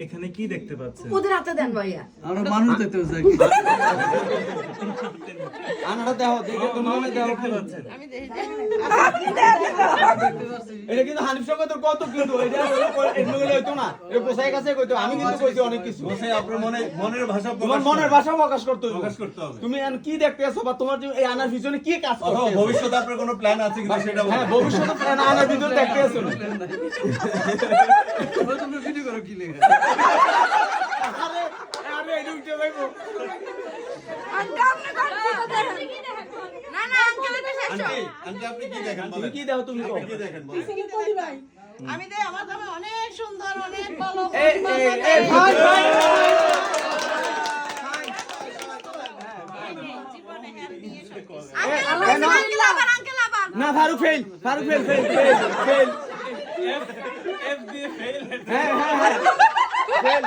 এখানে কি দেখতে পাচ্ছেন? ওদের হাতে দেন ভাইয়া। আমরা মানুষ দেখতে চাই। আনাটা দাও, দেখে তুমি দাও। দেখতে পাচ্ছেন? এটা কিন্তু হানিফ সঙ্গে তোর কত কিন্তু এটা এগুলো হইতো না, এটা পোষায় কাছে কইতো। আমি কিন্তু কইছি অনেক কিছু। বসে আপনার মনের ভাষা তোমার মনের ভাষা প্রকাশ করতে হবে। প্রকাশ করতে হবে। তুমি এখন কি দেখতে আছো বা তোমার এই আনার পিছনে কি কাজ অথবা করতে ভবিষ্যতে আপনার কোনো প্ল্যান আছে কিনা সেটা হ্যাঁ, বলুন। ভবিষ্যতে প্ল্যান আনার ভিতরে দেখতে আছো না। তোমরা ভিডিও করো কি লেখা? আরে আরে এটা উঠে যাইবো। না না আঙ্কেল এটা শেষ। আন্টি আন্টি আপনি কি দেখেন তুমি বলেন? কি দাও তুমি আপনি কি দেখেন বলেন? আমি দেই আমার জামা অনেক সুন্দর, অনেক ভালো। এই ভাই ভাই আঙ্কেল আবার আঙ্কেল আবার। না, Faruk fail, Faruk fail fail fail fail. F দিয়ে ফেল। হ্যাঁ হ্যাঁ হ্যাঁ ফেল।